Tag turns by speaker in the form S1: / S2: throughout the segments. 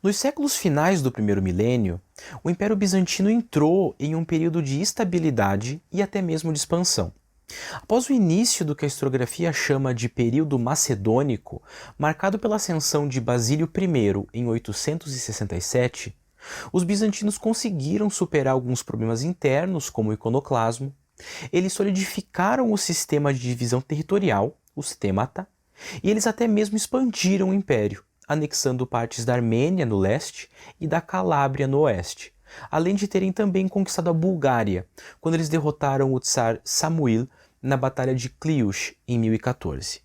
S1: Nos séculos finais do primeiro milênio, o Império Bizantino entrou em um período de instabilidade e até mesmo de expansão. Após o início do que a historiografia chama de período macedônico, marcado pela ascensão de Basílio I em 867, os bizantinos conseguiram superar alguns problemas internos, como o iconoclasmo. Eles solidificaram o sistema de divisão territorial, o stemata, e eles até mesmo expandiram o império, anexando partes da Armênia no leste e da Calábria no oeste, além de terem também conquistado a Bulgária, quando eles derrotaram o tsar Samuil na Batalha de Cliuch em 1014.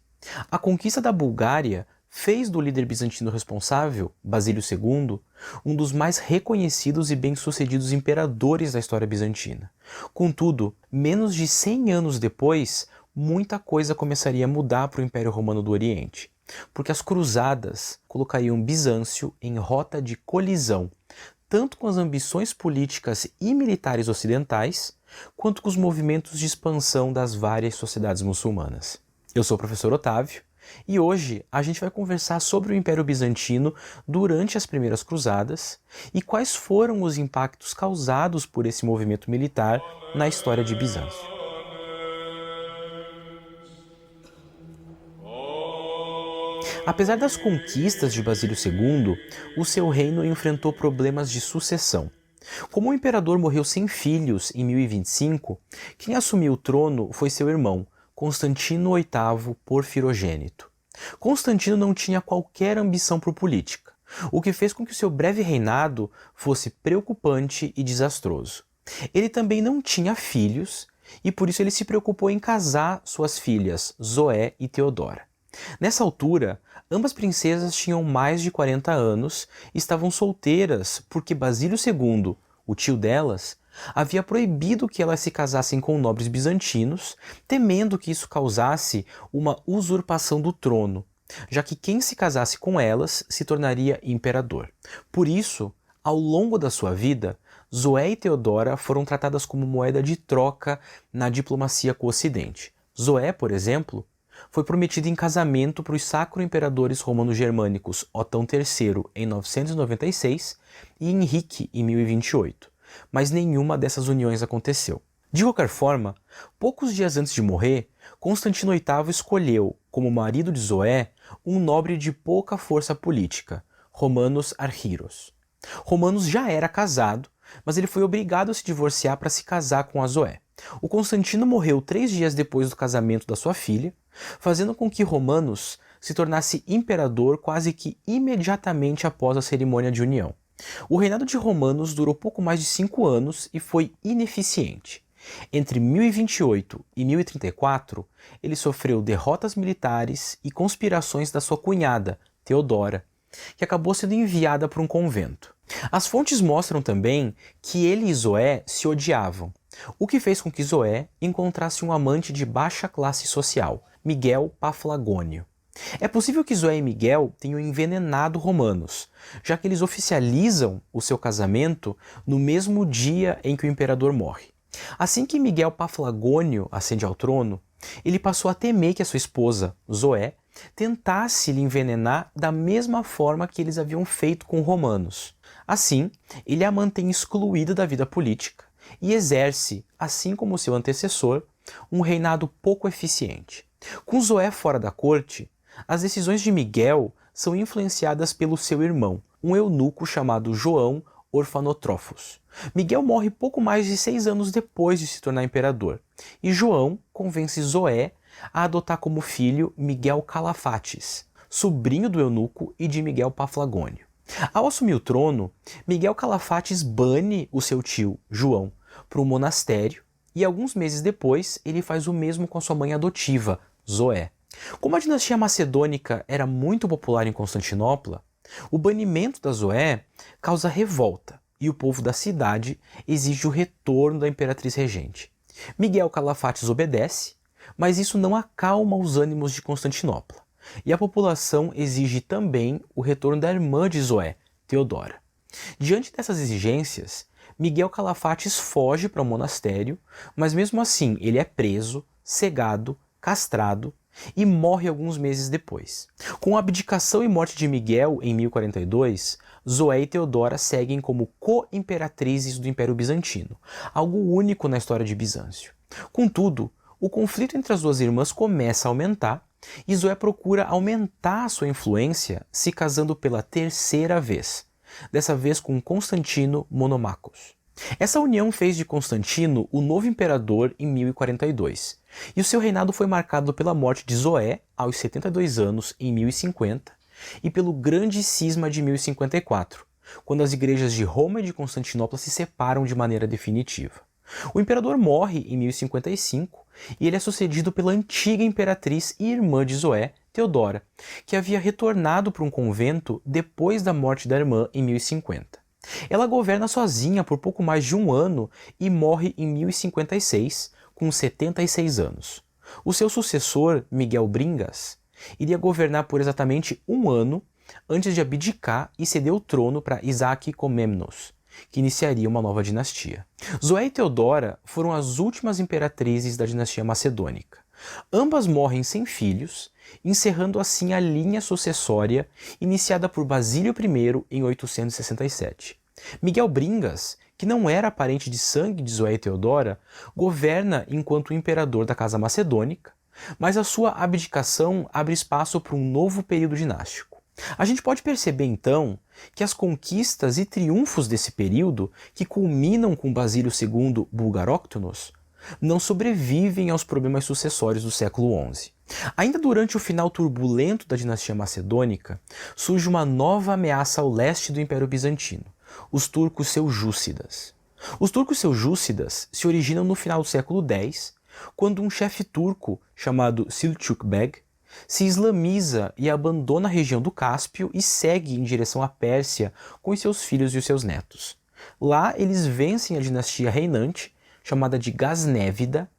S1: A conquista da Bulgária fez do líder bizantino responsável, Basílio II, um dos mais reconhecidos e bem-sucedidos imperadores da história bizantina. Contudo, menos de 100 anos depois, muita coisa começaria a mudar para o Império Romano do Oriente, porque as cruzadas colocariam Bizâncio em rota de colisão, tanto com as ambições políticas e militares ocidentais, quanto com os movimentos de expansão das várias sociedades muçulmanas. Eu sou o professor Otávio, e hoje a gente vai conversar sobre o Império Bizantino durante as primeiras cruzadas e quais foram os impactos causados por esse movimento militar na história de Bizâncio. Apesar das conquistas de Basílio II, o seu reino enfrentou problemas de sucessão. Como o imperador morreu sem filhos em 1025, quem assumiu o trono foi seu irmão, Constantino VIII Porfirogênito. Constantino não tinha qualquer ambição por política, o que fez com que o seu breve reinado fosse preocupante e desastroso. Ele também não tinha filhos e por isso ele se preocupou em casar suas filhas Zoé e Teodora. Nessa altura, ambas princesas tinham mais de 40 anos e estavam solteiras porque Basílio II, o tio delas, havia proibido que elas se casassem com nobres bizantinos, temendo que isso causasse uma usurpação do trono, já que quem se casasse com elas se tornaria imperador. Por isso, ao longo da sua vida, Zoé e Teodora foram tratadas como moeda de troca na diplomacia com o Ocidente. Zoé, por exemplo, foi prometida em casamento para os sacro-imperadores romano-germânicos Otão III em 996 e Henrique em 1028, mas nenhuma dessas uniões aconteceu. De qualquer forma, poucos dias antes de morrer, Constantino VIII escolheu, como marido de Zoé, um nobre de pouca força política, Romanos Argíros. Romanos já era casado, mas ele foi obrigado a se divorciar para se casar com a Zoé. O Constantino morreu 3 dias depois do casamento da sua filha, fazendo com que Romanos se tornasse imperador quase que imediatamente após a cerimônia de união. O reinado de Romanos durou pouco mais de 5 anos e foi ineficiente. Entre 1028 e 1034, ele sofreu derrotas militares e conspirações da sua cunhada, Teodora, que acabou sendo enviada para um convento. As fontes mostram também que ele e Zoé se odiavam, o que fez com que Zoé encontrasse um amante de baixa classe social, Miguel Paflagônio. É possível que Zoé e Miguel tenham envenenado Romanos, já que eles oficializam o seu casamento no mesmo dia em que o imperador morre. Assim que Miguel Paflagônio ascende ao trono, ele passou a temer que a sua esposa, Zoé, tentasse lhe envenenar da mesma forma que eles haviam feito com Romanos. Assim, ele a mantém excluída da vida política e exerce, assim como seu antecessor, um reinado pouco eficiente. Com Zoé fora da corte, as decisões de Miguel são influenciadas pelo seu irmão, um eunuco chamado João Orfanotrófos. Miguel morre pouco mais de 6 anos depois de se tornar imperador, e João convence Zoé a adotar como filho Miguel Calafates, sobrinho do eunuco e de Miguel Paflagônio. Ao assumir o trono, Miguel Calafates bane o seu tio, João, para um monastério, e alguns meses depois ele faz o mesmo com a sua mãe adotiva, Zoé. Como a dinastia macedônica era muito popular em Constantinopla, o banimento da Zoé causa revolta e o povo da cidade exige o retorno da imperatriz regente. Miguel Calafates obedece, mas isso não acalma os ânimos de Constantinopla, e a população exige também o retorno da irmã de Zoé, Teodora. Diante dessas exigências, Miguel Calafates foge para o monastério, mas mesmo assim ele é preso, cegado, castrado e morre alguns meses depois. Com a abdicação e morte de Miguel em 1042, Zoé e Teodora seguem como co-imperatrizes do Império Bizantino, algo único na história de Bizâncio. Contudo, o conflito entre as duas irmãs começa a aumentar e Zoé procura aumentar a sua influência se casando pela terceira vez, dessa vez com Constantino Monomachos. Essa união fez de Constantino o novo imperador em 1042, e o seu reinado foi marcado pela morte de Zoé aos 72 anos em 1050 e pelo grande cisma de 1054, quando as igrejas de Roma e de Constantinopla se separam de maneira definitiva. O imperador morre em 1055 e ele é sucedido pela antiga imperatriz e irmã de Zoé, Teodora, que havia retornado para um convento depois da morte da irmã em 1050. Ela governa sozinha por pouco mais de um ano e morre em 1056, com 76 anos. O seu sucessor, Miguel Bringas, iria governar por exatamente um ano antes de abdicar e ceder o trono para Isaac Comnenus, que iniciaria uma nova dinastia. Zoé e Teodora foram as últimas imperatrizes da dinastia macedônica. Ambas morrem sem filhos, encerrando assim a linha sucessória iniciada por Basílio I em 867. Miguel Bringas, que não era parente de sangue de Zoé e Teodora, governa enquanto imperador da Casa Macedônica, mas a sua abdicação abre espaço para um novo período dinástico. A gente pode perceber então que as conquistas e triunfos desse período, que culminam com Basílio II Bulgaróctonos, não sobrevivem aos problemas sucessórios do século XI. Ainda durante o final turbulento da dinastia macedônica, surge uma nova ameaça ao leste do Império Bizantino, os turcos seljúcidas. Os turcos seljúcidas se originam no final do século X, quando um chefe turco chamado Selçuk Beg se islamiza e abandona a região do Cáspio e segue em direção à Pérsia com os seus filhos e os seus netos. Lá eles vencem a dinastia reinante, chamada de Gaznévida,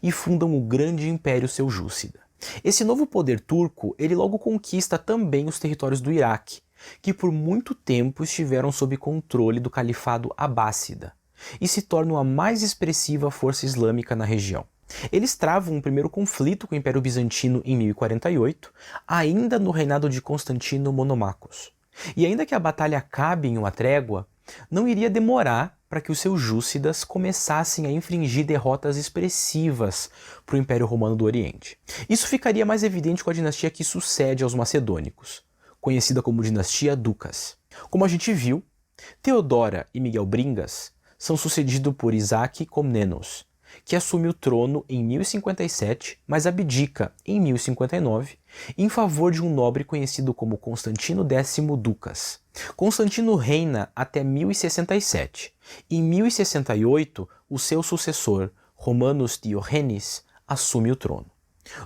S1: e fundam o grande Império Seljúcida. Esse novo poder turco, ele logo conquista também os territórios do Iraque, que por muito tempo estiveram sob controle do Califado Abássida, e se tornam a mais expressiva força islâmica na região. Eles travam um primeiro conflito com o Império Bizantino em 1048, ainda no reinado de Constantino Monomachos. E ainda que a batalha acabe em uma trégua, não iria demorar para que os seljúcidas começassem a infligir derrotas expressivas para o Império Romano do Oriente. Isso ficaria mais evidente com a dinastia que sucede aos macedônicos, conhecida como dinastia Ducas. Como a gente viu, Teodora e Miguel Bringas são sucedidos por Isaac Comnenus, que assume o trono em 1057, mas abdica em 1059 em favor de um nobre conhecido como Constantino X Ducas. Constantino reina até 1067. Em 1068, o seu sucessor, Romanos Diogenes, assume o trono.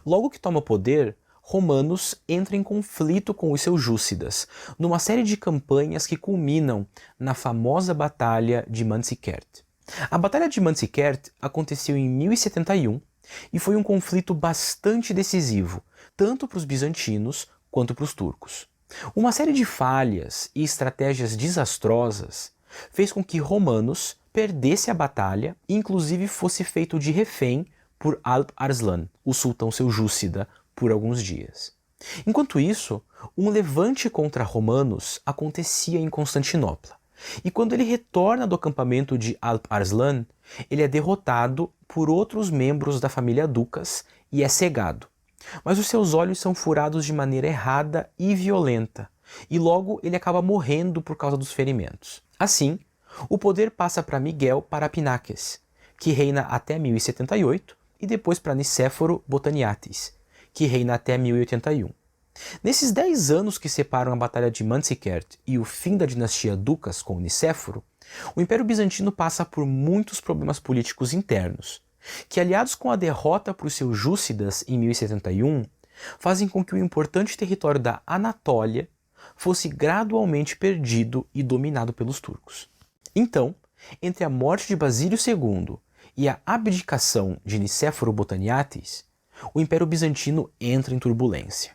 S1: Logo que toma poder, Romanos entra em conflito com os seljúcidas, numa série de campanhas que culminam na famosa Batalha de Manzikert. A Batalha de Manzikert aconteceu em 1071 e foi um conflito bastante decisivo, tanto para os bizantinos quanto para os turcos. Uma série de falhas e estratégias desastrosas fez com que Romanos perdesse a batalha e inclusive fosse feito de refém por Alp Arslan, o sultão seljúcida, por alguns dias. Enquanto isso, um levante contra Romanos acontecia em Constantinopla. E quando ele retorna do acampamento de Alp Arslan, ele é derrotado por outros membros da família Ducas e é cegado. Mas os seus olhos são furados de maneira errada e violenta, e logo ele acaba morrendo por causa dos ferimentos. Assim, o poder passa para Miguel Parapinaques, que reina até 1078, e depois para Nicéforo Botaniates, que reina até 1081. Nesses 10 anos que separam a Batalha de Manzikert e o fim da dinastia Ducas com Nicéforo, o Império Bizantino passa por muitos problemas políticos internos, que aliados com a derrota para os seljúcidas em 1071, fazem com que o importante território da Anatólia fosse gradualmente perdido e dominado pelos turcos. Então, entre a morte de Basílio II e a abdicação de Nicéforo Botaniates, o Império Bizantino entra em turbulência.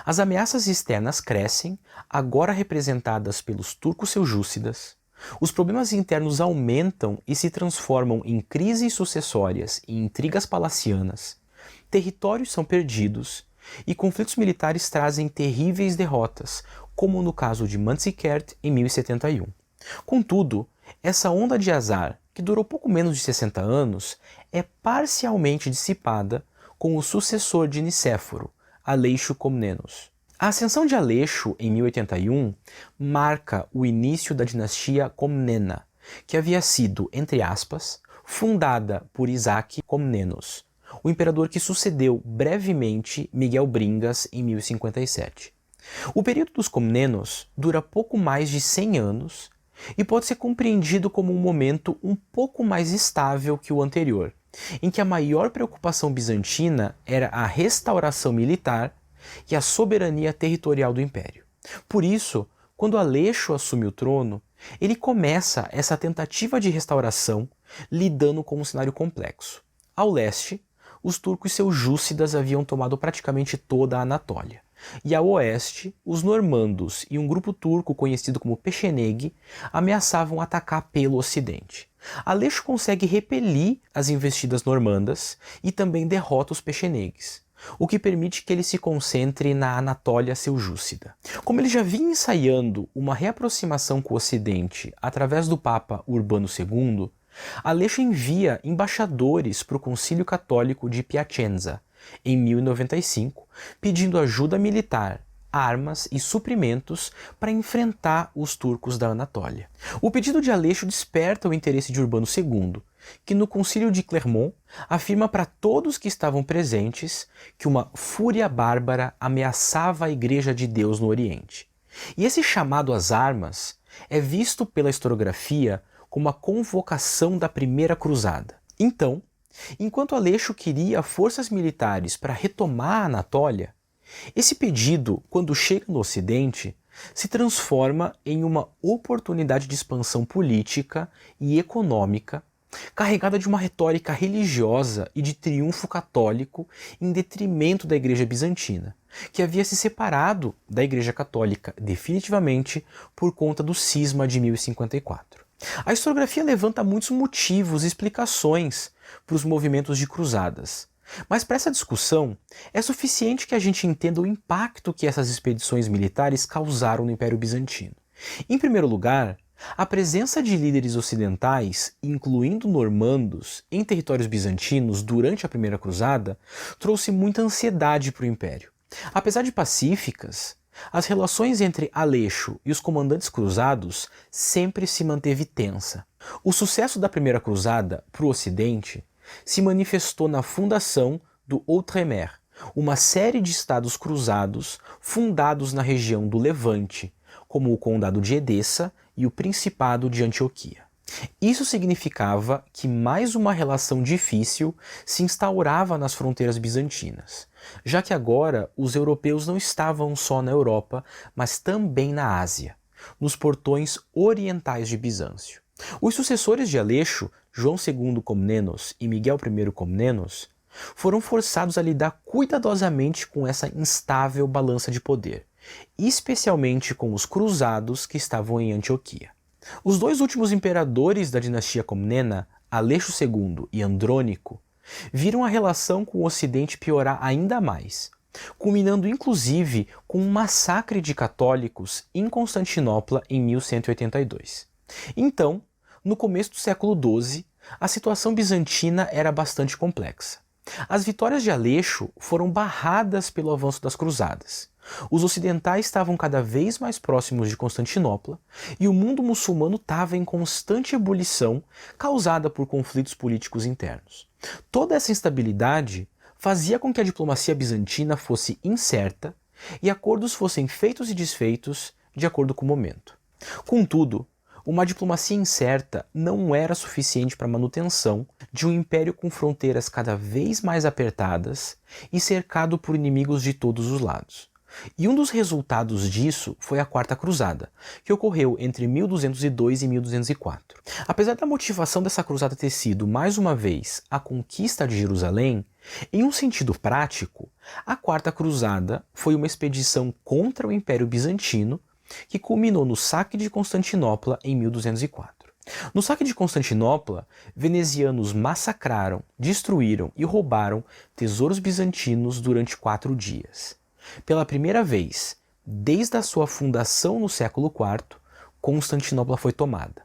S1: As ameaças externas crescem, agora representadas pelos turcos seljúcidas. Os problemas internos aumentam e se transformam em crises sucessórias e intrigas palacianas. Territórios são perdidos e conflitos militares trazem terríveis derrotas, como no caso de Manzikert em 1071. Contudo, essa onda de azar, que durou pouco menos de 60 anos, é parcialmente dissipada com o sucessor de Nicéforo, Aleixo Comnenos. A ascensão de Aleixo em 1081 marca o início da dinastia Comnena, que havia sido, entre aspas, fundada por Isaac Comnenos, o imperador que sucedeu brevemente Miguel Bringas em 1057. O período dos Comnenos dura pouco mais de 100 anos e pode ser compreendido como um momento um pouco mais estável que o anterior, em que a maior preocupação bizantina era a restauração militar e a soberania territorial do império. Por isso, quando Aleixo assume o trono, ele começa essa tentativa de restauração lidando com um cenário complexo. Ao leste, os turcos seljúcidas haviam tomado praticamente toda a Anatólia. E ao oeste, os normandos e um grupo turco conhecido como Pecheneg ameaçavam atacar pelo ocidente. Aleixo consegue repelir as investidas normandas e também derrota os Pechenegs, o que permite que ele se concentre na Anatólia seljúcida. Como ele já vinha ensaiando uma reaproximação com o ocidente através do Papa Urbano II, Aleixo envia embaixadores para o Concílio Católico de Piacenza, em 1095, pedindo ajuda militar, armas e suprimentos para enfrentar os turcos da Anatólia. O pedido de Aleixo desperta o interesse de Urbano II, que no Concílio de Clermont afirma para todos que estavam presentes que uma fúria bárbara ameaçava a Igreja de Deus no Oriente. E esse chamado às armas é visto pela historiografia como a convocação da Primeira Cruzada. Então, enquanto Aleixo queria forças militares para retomar a Anatólia, esse pedido, quando chega no Ocidente, se transforma em uma oportunidade de expansão política e econômica, carregada de uma retórica religiosa e de triunfo católico em detrimento da Igreja Bizantina, que havia se separado da Igreja Católica definitivamente por conta do cisma de 1054. A historiografia levanta muitos motivos e explicações para os movimentos de cruzadas, mas para essa discussão é suficiente que a gente entenda o impacto que essas expedições militares causaram no Império Bizantino. Em primeiro lugar, a presença de líderes ocidentais, incluindo normandos, em territórios bizantinos durante a Primeira Cruzada, trouxe muita ansiedade para o Império. Apesar de pacíficas, as relações entre Aleixo e os comandantes cruzados sempre se manteve tensa. O sucesso da Primeira Cruzada para o Ocidente se manifestou na fundação do Outremer, uma série de estados cruzados fundados na região do Levante, como o Condado de Edessa e o Principado de Antioquia. Isso significava que mais uma relação difícil se instaurava nas fronteiras bizantinas, já que agora os europeus não estavam só na Europa, mas também na Ásia, nos portões orientais de Bizâncio. Os sucessores de Aleixo, João II Comnenos e Miguel I Comnenos, foram forçados a lidar cuidadosamente com essa instável balança de poder, especialmente com os cruzados que estavam em Antioquia. Os dois últimos imperadores da dinastia Comnena, Aleixo II e Andrônico, viram a relação com o Ocidente piorar ainda mais, culminando inclusive com um massacre de católicos em Constantinopla em 1182. Então, no começo do século XII, a situação bizantina era bastante complexa. As vitórias de Aleixo foram barradas pelo avanço das cruzadas. Os ocidentais estavam cada vez mais próximos de Constantinopla e o mundo muçulmano estava em constante ebulição causada por conflitos políticos internos. Toda essa instabilidade fazia com que a diplomacia bizantina fosse incerta e acordos fossem feitos e desfeitos de acordo com o momento. Contudo, uma diplomacia incerta não era suficiente para a manutenção de um império com fronteiras cada vez mais apertadas e cercado por inimigos de todos os lados. E um dos resultados disso foi a Quarta Cruzada, que ocorreu entre 1202 e 1204. Apesar da motivação dessa cruzada ter sido, mais uma vez, a conquista de Jerusalém, em um sentido prático, a Quarta Cruzada foi uma expedição contra o Império Bizantino que culminou no saque de Constantinopla em 1204. No saque de Constantinopla, venezianos massacraram, destruíram e roubaram tesouros bizantinos durante 4 dias. Pela primeira vez, desde a sua fundação no século IV, Constantinopla foi tomada.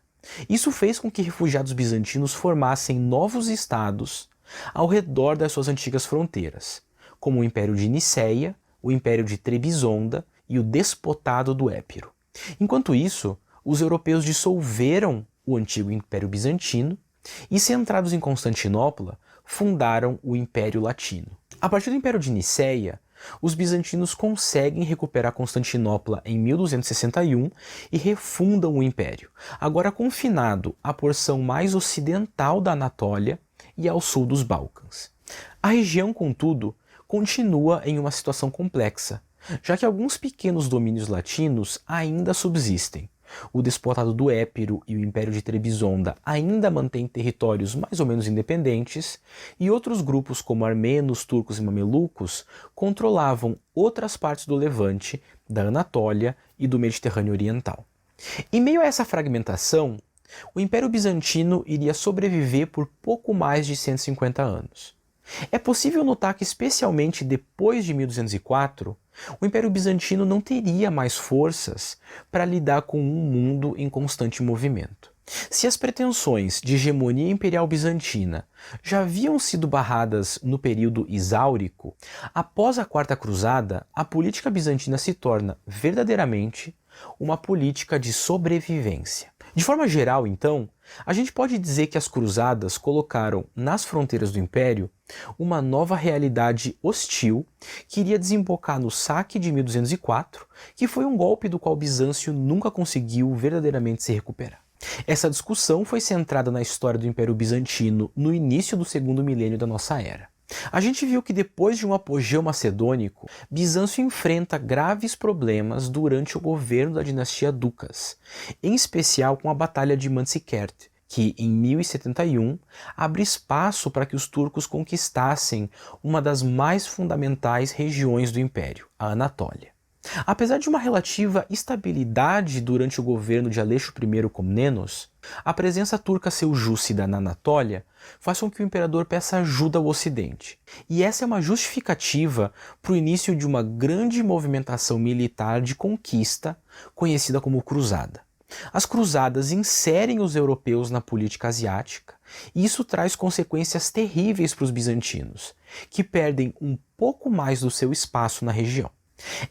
S1: Isso fez com que refugiados bizantinos formassem novos estados ao redor das suas antigas fronteiras, como o Império de Niceia, o Império de Trebisonda e o Despotado do Épiro. Enquanto isso, os europeus dissolveram o antigo Império Bizantino e, centrados em Constantinopla, fundaram o Império Latino. A partir do Império de Niceia, os bizantinos conseguem recuperar Constantinopla em 1261 e refundam o império, agora confinado à porção mais ocidental da Anatólia e ao sul dos Balcãs. A região, contudo, continua em uma situação complexa, já que alguns pequenos domínios latinos ainda subsistem. O Despotado do Épiro e o Império de Trebisonda ainda mantêm territórios mais ou menos independentes, e outros grupos como armenos, turcos e mamelucos controlavam outras partes do Levante, da Anatólia e do Mediterrâneo Oriental. Em meio a essa fragmentação, o Império Bizantino iria sobreviver por pouco mais de 150 anos. É possível notar que, especialmente depois de 1204, o Império Bizantino não teria mais forças para lidar com um mundo em constante movimento. Se as pretensões de hegemonia imperial bizantina já haviam sido barradas no período isáurico, após a Quarta Cruzada, a política bizantina se torna verdadeiramente uma política de sobrevivência. De forma geral, então, a gente pode dizer que as cruzadas colocaram nas fronteiras do Império uma nova realidade hostil que iria desembocar no saque de 1204, que foi um golpe do qual Bizâncio nunca conseguiu verdadeiramente se recuperar. Essa discussão foi centrada na história do Império Bizantino no início do segundo milênio da nossa era. A gente viu que depois de um apogeu macedônico, Bizâncio enfrenta graves problemas durante o governo da dinastia Ducas, em especial com a Batalha de Manzikert, que em 1071 abre espaço para que os turcos conquistassem uma das mais fundamentais regiões do Império, a Anatólia. Apesar de uma relativa estabilidade durante o governo de Aleixo I Comnenos, a presença turca seljúcida na Anatólia faz com que o imperador peça ajuda ao Ocidente. E essa é uma justificativa para o início de uma grande movimentação militar de conquista, conhecida como Cruzada. As cruzadas inserem os europeus na política asiática, e isso traz consequências terríveis para os bizantinos, que perdem um pouco mais do seu espaço na região.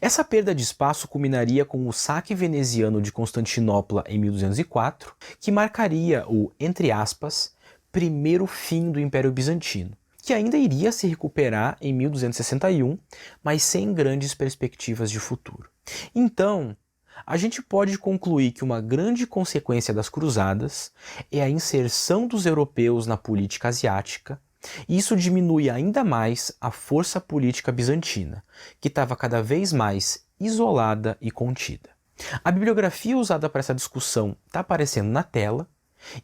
S1: Essa perda de espaço culminaria com o saque veneziano de Constantinopla em 1204, que marcaria o, entre aspas, primeiro fim do Império Bizantino, que ainda iria se recuperar em 1261, mas sem grandes perspectivas de futuro. Então, a gente pode concluir que uma grande consequência das cruzadas é a inserção dos europeus na política asiática, e isso diminui ainda mais a força política bizantina, que estava cada vez mais isolada e contida. A bibliografia usada para essa discussão está aparecendo na tela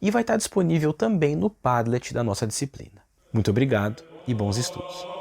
S1: e vai estar disponível também no Padlet da nossa disciplina. Muito obrigado e bons estudos!